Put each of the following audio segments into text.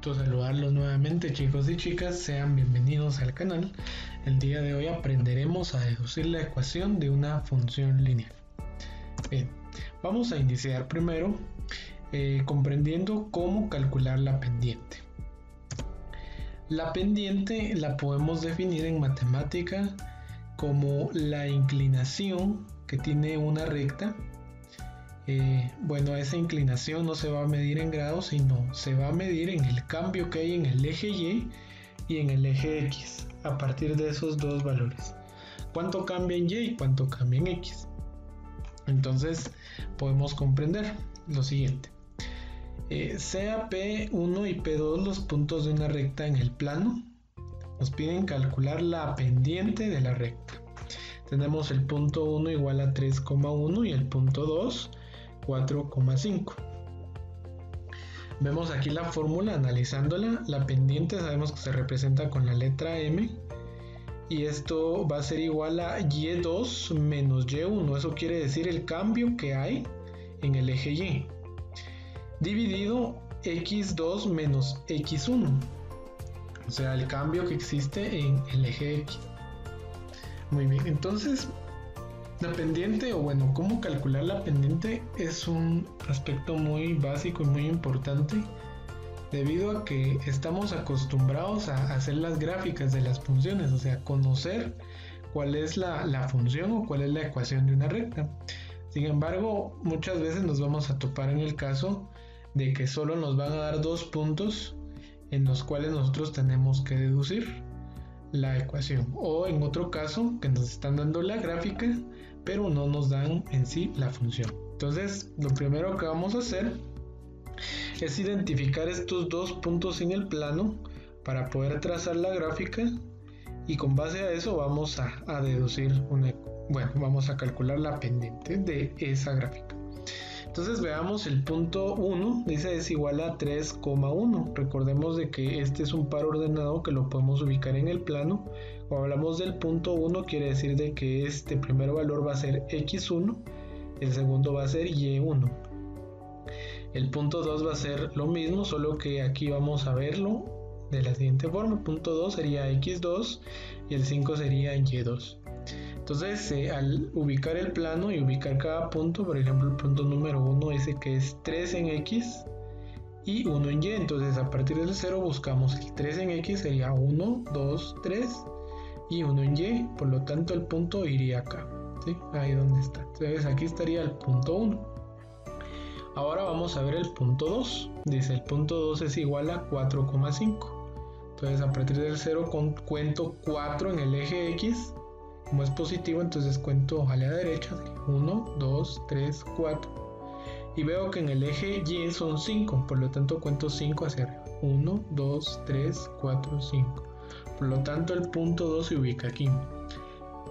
gusto saludarlos nuevamente, chicos y chicas, sean bienvenidos al canal. El día de hoy aprenderemos a deducir la ecuación de una función lineal. Bien, vamos a iniciar primero comprendiendo cómo calcular la pendiente. La pendiente la podemos definir en matemática como la inclinación que tiene una recta. Esa inclinación no se va a medir en grados, sino se va a medir en el cambio que hay en el eje Y y en el eje X a partir de esos dos valores. ¿Cuánto cambia en Y y cuánto cambia en X? Entonces podemos comprender lo siguiente. Sea P1 y P2 los puntos de una recta en el plano. Nos piden calcular la pendiente de la recta. Tenemos el punto 1 igual a 3,1 y el punto 2 4,5. Vemos aquí la fórmula analizándola. La pendiente sabemos que se representa con la letra M y esto va a ser igual a Y2 menos Y1. Eso quiere decir el cambio que hay en el eje Y dividido X2 menos X1, o sea, el cambio que existe en el eje X. Muy bien, entonces la pendiente, cómo calcular la pendiente es un aspecto muy básico y muy importante debido a que estamos acostumbrados a hacer las gráficas de las funciones, o sea, conocer cuál es la función o cuál es la ecuación de una recta. Sin embargo, muchas veces nos vamos a topar en el caso de que solo nos van a dar dos puntos en los cuales nosotros tenemos que deducir la ecuación, o en otro caso que nos están dando la gráfica pero no nos dan en sí la función. Entonces lo primero que vamos a hacer es identificar estos dos puntos en el plano para poder trazar la gráfica, y con base a eso vamos a deducir vamos a calcular la pendiente de esa gráfica. Entonces veamos el punto 1, dice es igual a 3,1. Recordemos de que este es un par ordenado que lo podemos ubicar en el plano. Cuando hablamos del punto 1 quiere decir de que este primer valor va a ser X1, el segundo va a ser Y1. El punto 2 va a ser lo mismo, solo que aquí vamos a verlo de la siguiente forma. El punto 2 sería X2 y el 5 sería Y2. Entonces al ubicar el plano y ubicar cada punto, por ejemplo el punto número 1 dice que es 3 en X y 1 en Y, entonces a partir del 0 buscamos el 3 en X, sería 1, 2, 3 y 1 en Y, por lo tanto el punto iría acá, ¿sí? Ahí donde está. Entonces aquí estaría el punto 1. Ahora vamos a ver el punto 2, dice el punto 2 es igual a 4,5. Entonces a partir del 0 cuento 4 en el eje X. Como es positivo, entonces cuento a la derecha, 1, 2, 3, 4. Y veo que en el eje Y son 5, por lo tanto cuento 5 hacia arriba. 1, 2, 3, 4, 5. Por lo tanto el punto 2 se ubica aquí.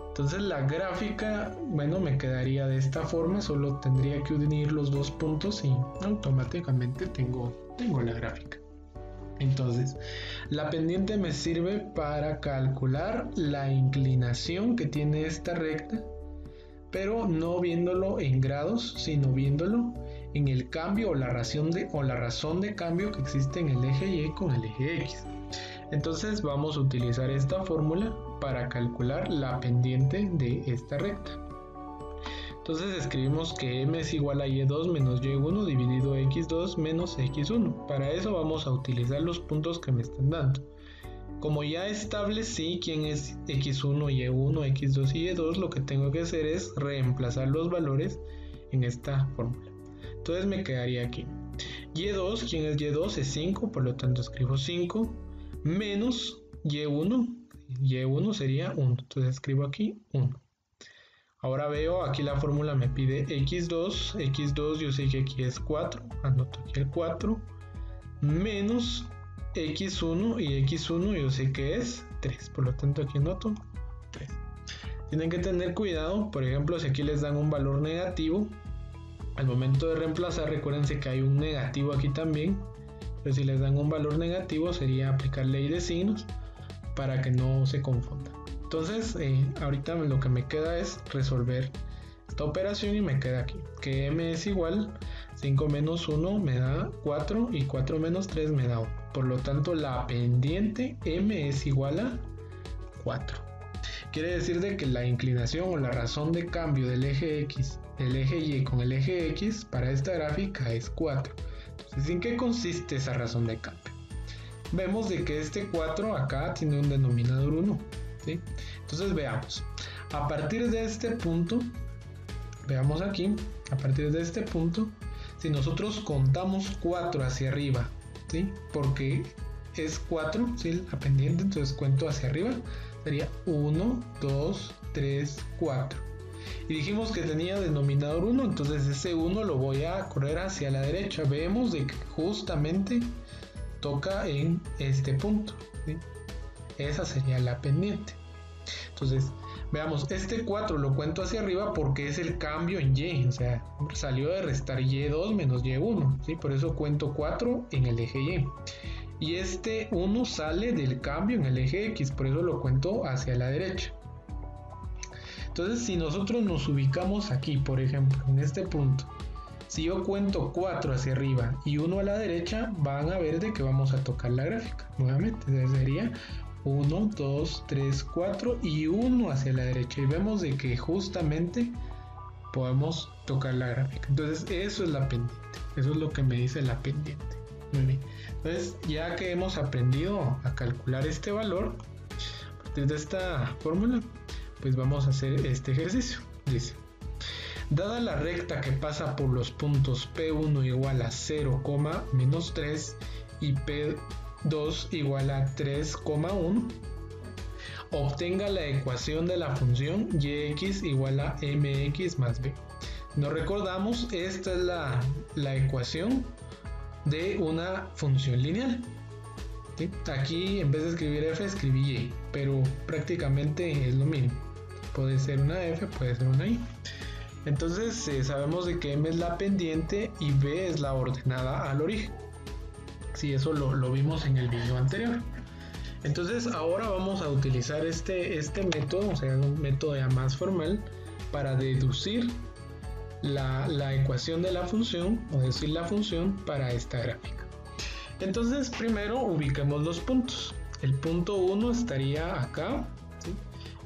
Entonces la gráfica, me quedaría de esta forma, solo tendría que unir los dos puntos y automáticamente tengo la gráfica. Entonces, la pendiente me sirve para calcular la inclinación que tiene esta recta, pero no viéndolo en grados, sino viéndolo en el cambio o la razón de cambio que existe en el eje Y con el eje X. Entonces vamos a utilizar esta fórmula para calcular la pendiente de esta recta. Entonces escribimos que M es igual a Y2 menos Y1 dividido X2 menos X1. Para eso vamos a utilizar los puntos que me están dando. Como ya establecí quién es X1, Y1, X2 y Y2, lo que tengo que hacer es reemplazar los valores en esta fórmula. Entonces me quedaría aquí. Y2, ¿quién es Y2? Es 5, por lo tanto escribo 5 menos Y1. Y1 sería 1, entonces escribo aquí 1. Ahora veo, aquí la fórmula me pide X2 yo sé que aquí es 4, anoto aquí el 4, menos X1 y X1 yo sé que es 3, por lo tanto aquí anoto 3. Tienen que tener cuidado, por ejemplo, si aquí les dan un valor negativo, al momento de reemplazar, recuérdense que hay un negativo aquí también, pero si les dan un valor negativo sería aplicar ley de signos para que no se confunda. Entonces ahorita lo que me queda es resolver esta operación y me queda aquí que M es igual 5 menos 1 me da 4 y 4 menos 3 me da 1. Por lo tanto, la pendiente M es igual a 4. Quiere decir de que la inclinación o la razón de cambio del eje X, el eje Y con el eje X para esta gráfica es 4. Entonces, ¿en qué consiste esa razón de cambio? Vemos de que este 4 acá tiene un denominador 1, ¿sí? Entonces veamos, a partir de este punto, veamos aquí, a partir de este punto, si nosotros contamos 4 hacia arriba, ¿sí? Porque es 4, ¿sí? La pendiente, entonces cuento hacia arriba, sería 1, 2, 3, 4. Y dijimos que tenía denominador 1, entonces ese 1 lo voy a correr hacia la derecha. Vemos de que justamente toca en este punto, ¿sí? Esa sería la pendiente. Entonces, veamos, este 4 lo cuento hacia arriba porque es el cambio en Y, o sea, salió de restar Y2 menos Y1, ¿sí? Por eso cuento 4 en el eje Y. Y este 1 sale del cambio en el eje X, por eso lo cuento hacia la derecha. Entonces, si nosotros nos ubicamos aquí, por ejemplo, en este punto, si yo cuento 4 hacia arriba y 1 a la derecha, van a ver de que vamos a tocar la gráfica. Nuevamente, entonces sería 1, 2, 3, 4 y 1 hacia la derecha. Y vemos de que justamente podemos tocar la gráfica. Entonces, eso es la pendiente. Eso es lo que me dice la pendiente. Muy bien. Entonces, ya que hemos aprendido a calcular este valor, a partir de esta fórmula, pues vamos a hacer este ejercicio. Dice: dada la recta que pasa por los puntos P1 igual a 0, menos 3 y P2 igual a 3,1, obtenga la ecuación de la función yx igual a mx más b. Nos recordamos, esta es la ecuación de una función lineal, ¿sí? Aquí en vez de escribir f escribí y, pero prácticamente es lo mismo. Puede ser una f, puede ser una y. Entonces sabemos de que m es la pendiente y b es la ordenada al origen. Sí, eso lo vimos en el video anterior. Entonces ahora vamos a utilizar este método, o sea, un método ya más formal, para deducir la ecuación de la función, o decir la función para esta gráfica. Entonces primero ubiquemos los puntos. El punto 1 estaría acá, ¿sí?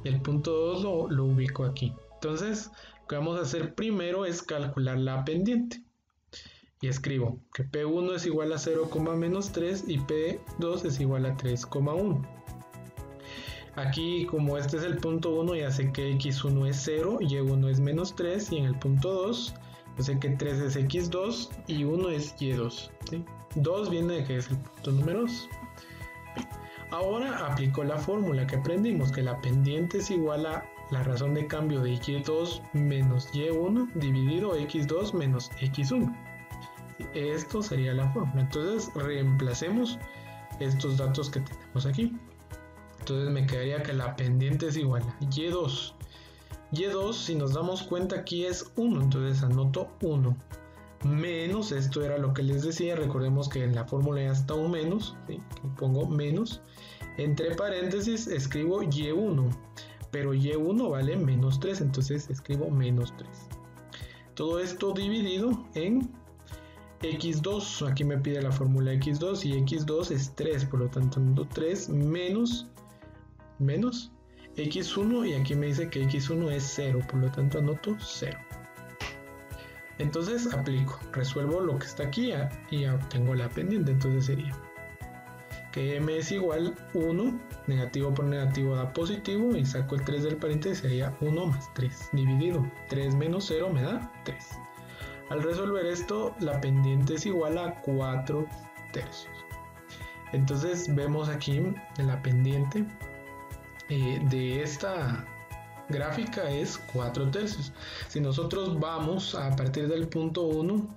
Y el punto 2 lo ubico aquí. Entonces lo que vamos a hacer primero es calcular la pendiente. Y escribo que P1 es igual a 0, menos 3 y P2 es igual a 3,1. Aquí, como este es el punto 1, ya sé que X1 es 0, Y1 es menos 3, y en el punto 2, yo sé que 3 es X2 y 1 es Y2, ¿sí? 2 viene de que es el punto número 2. Ahora aplico la fórmula que aprendimos, que la pendiente es igual a la razón de cambio de Y2 menos Y1 dividido X2 menos X1. Esto sería la fórmula. Entonces reemplacemos estos datos que tenemos aquí. Entonces me quedaría que la pendiente es igual a Y2. Y2, si nos damos cuenta, aquí es 1, entonces anoto 1. Menos, esto era lo que les decía, recordemos que en la fórmula ya está un menos, ¿sí? Pongo menos. Entre paréntesis escribo Y1, pero Y1 vale menos 3, entonces escribo menos 3. Todo esto dividido en X2, aquí me pide la fórmula X2 y X2 es 3, por lo tanto anoto 3 menos X1 y aquí me dice que X1 es 0, por lo tanto anoto 0. Entonces aplico, resuelvo lo que está aquí y ya obtengo la pendiente. Entonces sería que m es igual 1, negativo por negativo da positivo y saco el 3 del paréntesis, sería 1 más 3 dividido 3 menos 0 me da 3. Al resolver esto, la pendiente es igual a 4 tercios. Entonces vemos aquí en la pendiente de esta gráfica es 4 tercios. Si nosotros vamos a partir del punto 1,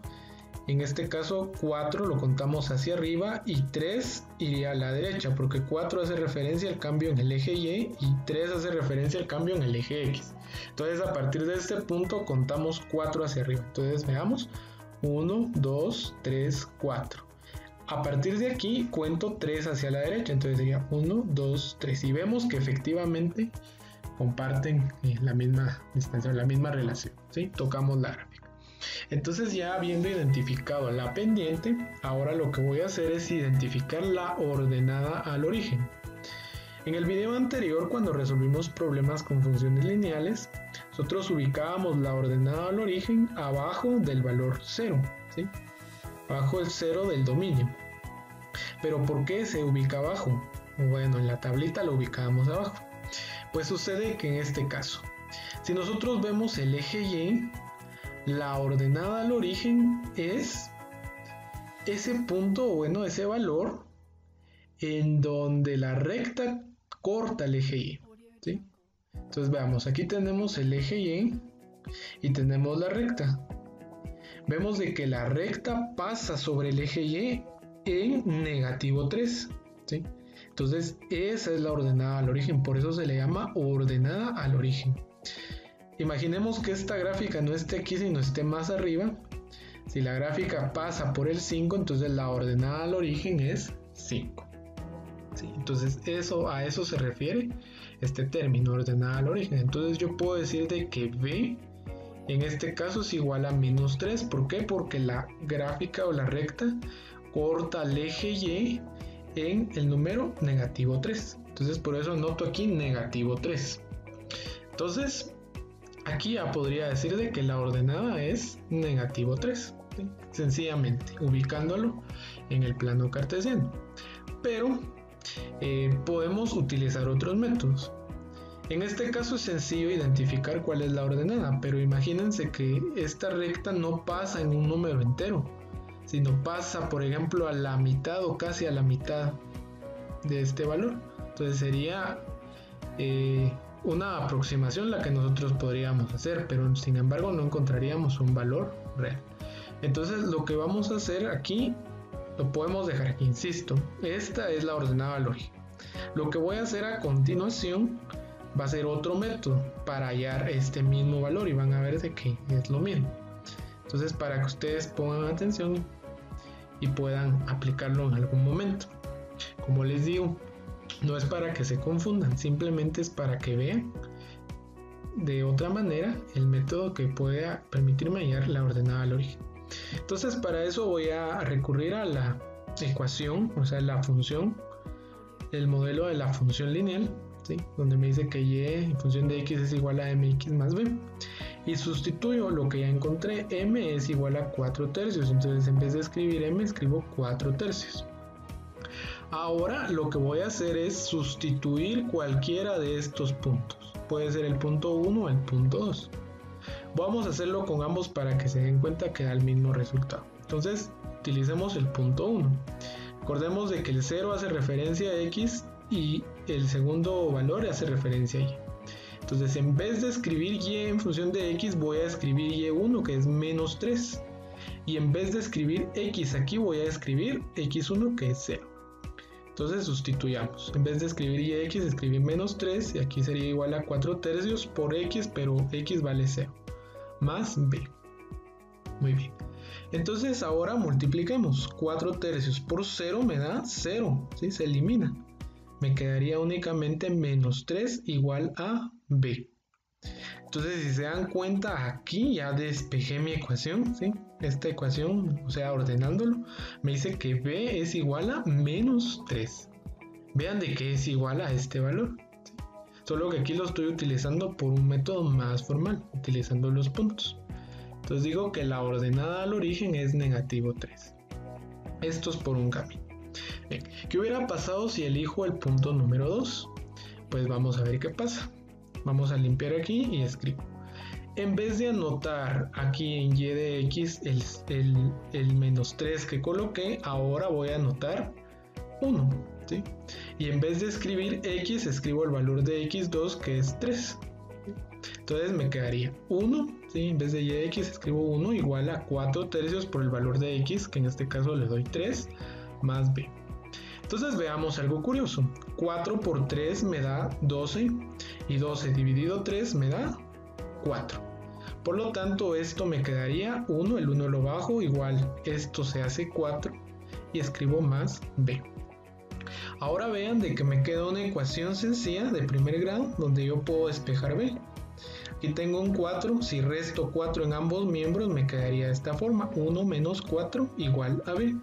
en este caso 4 lo contamos hacia arriba y 3 iría a la derecha, porque 4 hace referencia al cambio en el eje Y y 3 hace referencia al cambio en el eje X. Entonces a partir de este punto contamos 4 hacia arriba. Entonces veamos, 1, 2, 3, 4. A partir de aquí cuento 3 hacia la derecha, entonces sería 1, 2, 3. Y vemos que efectivamente comparten la misma distancia, la misma relación, ¿sí? Tocamos la gráfica. Entonces, ya habiendo identificado la pendiente, ahora lo que voy a hacer es identificar la ordenada al origen. En el video anterior, cuando resolvimos problemas con funciones lineales, nosotros ubicábamos la ordenada al origen abajo del valor 0, ¿sí? Abajo el 0 del dominio. ¿Pero por qué se ubica abajo? Bueno, en la tablita lo ubicábamos abajo. Pues sucede que en este caso, si nosotros vemos el eje Y, la ordenada al origen es ese punto, o bueno, ese valor en donde la recta corta el eje Y, ¿sí? Entonces veamos, aquí tenemos el eje y tenemos la recta. Vemos de que la recta pasa sobre el eje Y en negativo 3, ¿sí? Entonces esa es la ordenada al origen, por eso se le llama ordenada al origen. Imaginemos que esta gráfica no esté aquí, sino esté más arriba. Si la gráfica pasa por el 5, entonces la ordenada al origen es 5. ¿Sí? Entonces a eso se refiere este término, ordenada al origen. Entonces yo puedo decir de que B en este caso es igual a menos 3. ¿Por qué? Porque la gráfica o la recta corta el eje Y en el número negativo 3. Entonces por eso anoto aquí negativo 3. Entonces aquí ya podría decir de que la ordenada es negativo 3. ¿Sí? Sencillamente ubicándolo en el plano cartesiano. Pero podemos utilizar otros métodos. En este caso es sencillo identificar cuál es la ordenada, pero imagínense que esta recta no pasa en un número entero, sino pasa, por ejemplo, a la mitad o casi a la mitad de este valor. Entonces sería una aproximación la que nosotros podríamos hacer, pero sin embargo no encontraríamos un valor real. Entonces lo que vamos a hacer aquí lo podemos dejar aquí, insisto, esta es la ordenada al origen. Lo que voy a hacer a continuación va a ser otro método para hallar este mismo valor y van a ver de que es lo mismo. Entonces para que ustedes pongan atención y puedan aplicarlo en algún momento. Como les digo, no es para que se confundan, simplemente es para que vean de otra manera el método que pueda permitirme hallar la ordenada al origen. Entonces para eso voy a recurrir a la ecuación, o sea la función, el modelo de la función lineal, ¿sí? Donde me dice que y en función de x es igual a mx más b, y sustituyo lo que ya encontré. M es igual a 4 tercios, entonces en vez de escribir m escribo 4 tercios. Ahora lo que voy a hacer es sustituir cualquiera de estos puntos, puede ser el punto 1 o el punto 2. Vamos a hacerlo con ambos para que se den cuenta que da el mismo resultado. Entonces utilicemos el punto 1. Recordemos de que el 0 hace referencia a x y el segundo valor hace referencia a y. Entonces en vez de escribir y en función de x voy a escribir y1 que es menos 3. Y en vez de escribir x aquí voy a escribir x1 que es 0. Entonces sustituyamos. En vez de escribir y x escribí menos 3 y aquí sería igual a 4 tercios por x, pero x vale 0. Más b. Muy bien. Entonces ahora multipliquemos. 4 tercios por 0 me da 0. ¿Sí? Se elimina. Me quedaría únicamente menos 3 igual a b. Entonces si se dan cuenta aquí ya despejé mi ecuación, ¿sí? Esta ecuación, o sea ordenándolo, me dice que b es igual a menos 3. Vean de qué es igual a este valor, ¿sí? Solo que aquí lo estoy utilizando por un método más formal, utilizando los puntos. Entonces digo que la ordenada al origen es negativo 3. Esto es por un camino. Bien, ¿qué hubiera pasado si elijo el punto número 2? Pues vamos a ver qué pasa. Vamos a limpiar aquí y escribo. En vez de anotar aquí en y de x el menos 3 que coloqué, ahora voy a anotar 1, ¿sí? Y en vez de escribir x, escribo el valor de x2 que es 3. Entonces me quedaría 1, ¿sí? En vez de y de x escribo 1 igual a 4 tercios por el valor de x, que en este caso le doy 3, más b. Entonces veamos algo curioso. 4 por 3 me da 12 y 12 dividido 3 me da 4. Por lo tanto esto me quedaría 1, el 1 lo bajo, igual esto se hace 4 y escribo más b. Ahora vean de que me queda una ecuación sencilla de primer grado donde yo puedo despejar b. Aquí tengo un 4, si resto 4 en ambos miembros me quedaría de esta forma, 1 menos 4 igual a b.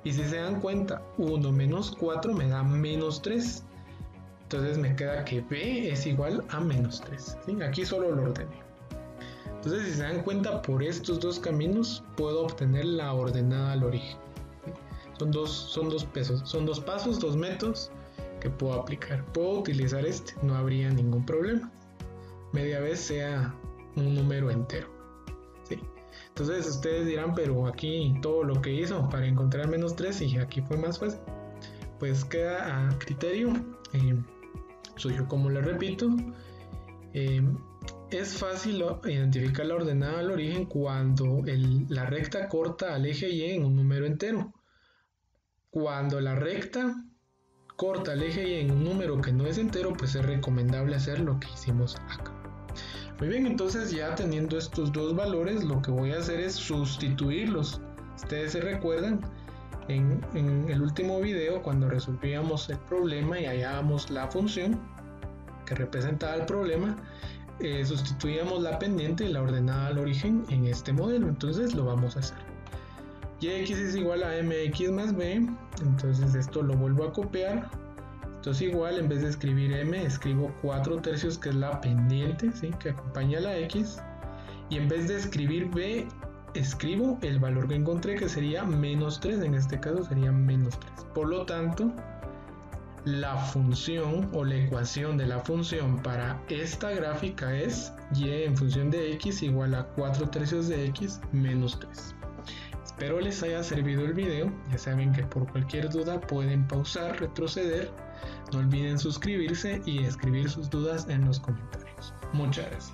Y si se dan cuenta, 1 menos 4 me da menos 3. Entonces me queda que b es igual a menos 3. ¿Sí? Aquí solo lo ordené. Entonces si se dan cuenta, por estos dos caminos puedo obtener la ordenada al origen. ¿Sí? Son dos pasos, dos métodos que puedo aplicar. Puedo utilizar este, no habría ningún problema. Media vez sea un número entero. ¿Sí? Entonces ustedes dirán, pero aquí todo lo que hizo para encontrar menos 3 y aquí fue más fácil. Pues queda a criterio suyo. Como les repito, es fácil identificar la ordenada al origen cuando la recta corta al eje y en un número entero. Cuando la recta corta al eje y en un número que no es entero, pues es recomendable hacer lo que hicimos acá. Muy bien, entonces ya teniendo estos dos valores, lo que voy a hacer es sustituirlos. Ustedes se recuerdan en el último video cuando resolvíamos el problema y hallábamos la función que representaba el problema, sustituíamos la pendiente y la ordenada al origen en este modelo. Entonces lo vamos a hacer. Y x es igual a mx más b, entonces esto lo vuelvo a copiar. Esto es igual, en vez de escribir m, escribo 4/3, que es la pendiente, ¿sí? Que acompaña a la x. Y en vez de escribir b, escribo el valor que encontré, que sería menos 3. En este caso sería menos 3. Por lo tanto, la función o la ecuación de la función para esta gráfica es y en función de x igual a 4/3 de x menos 3. Espero les haya servido el video. Ya saben que por cualquier duda pueden pausar, retroceder. No olviden suscribirse y escribir sus dudas en los comentarios. Muchas gracias.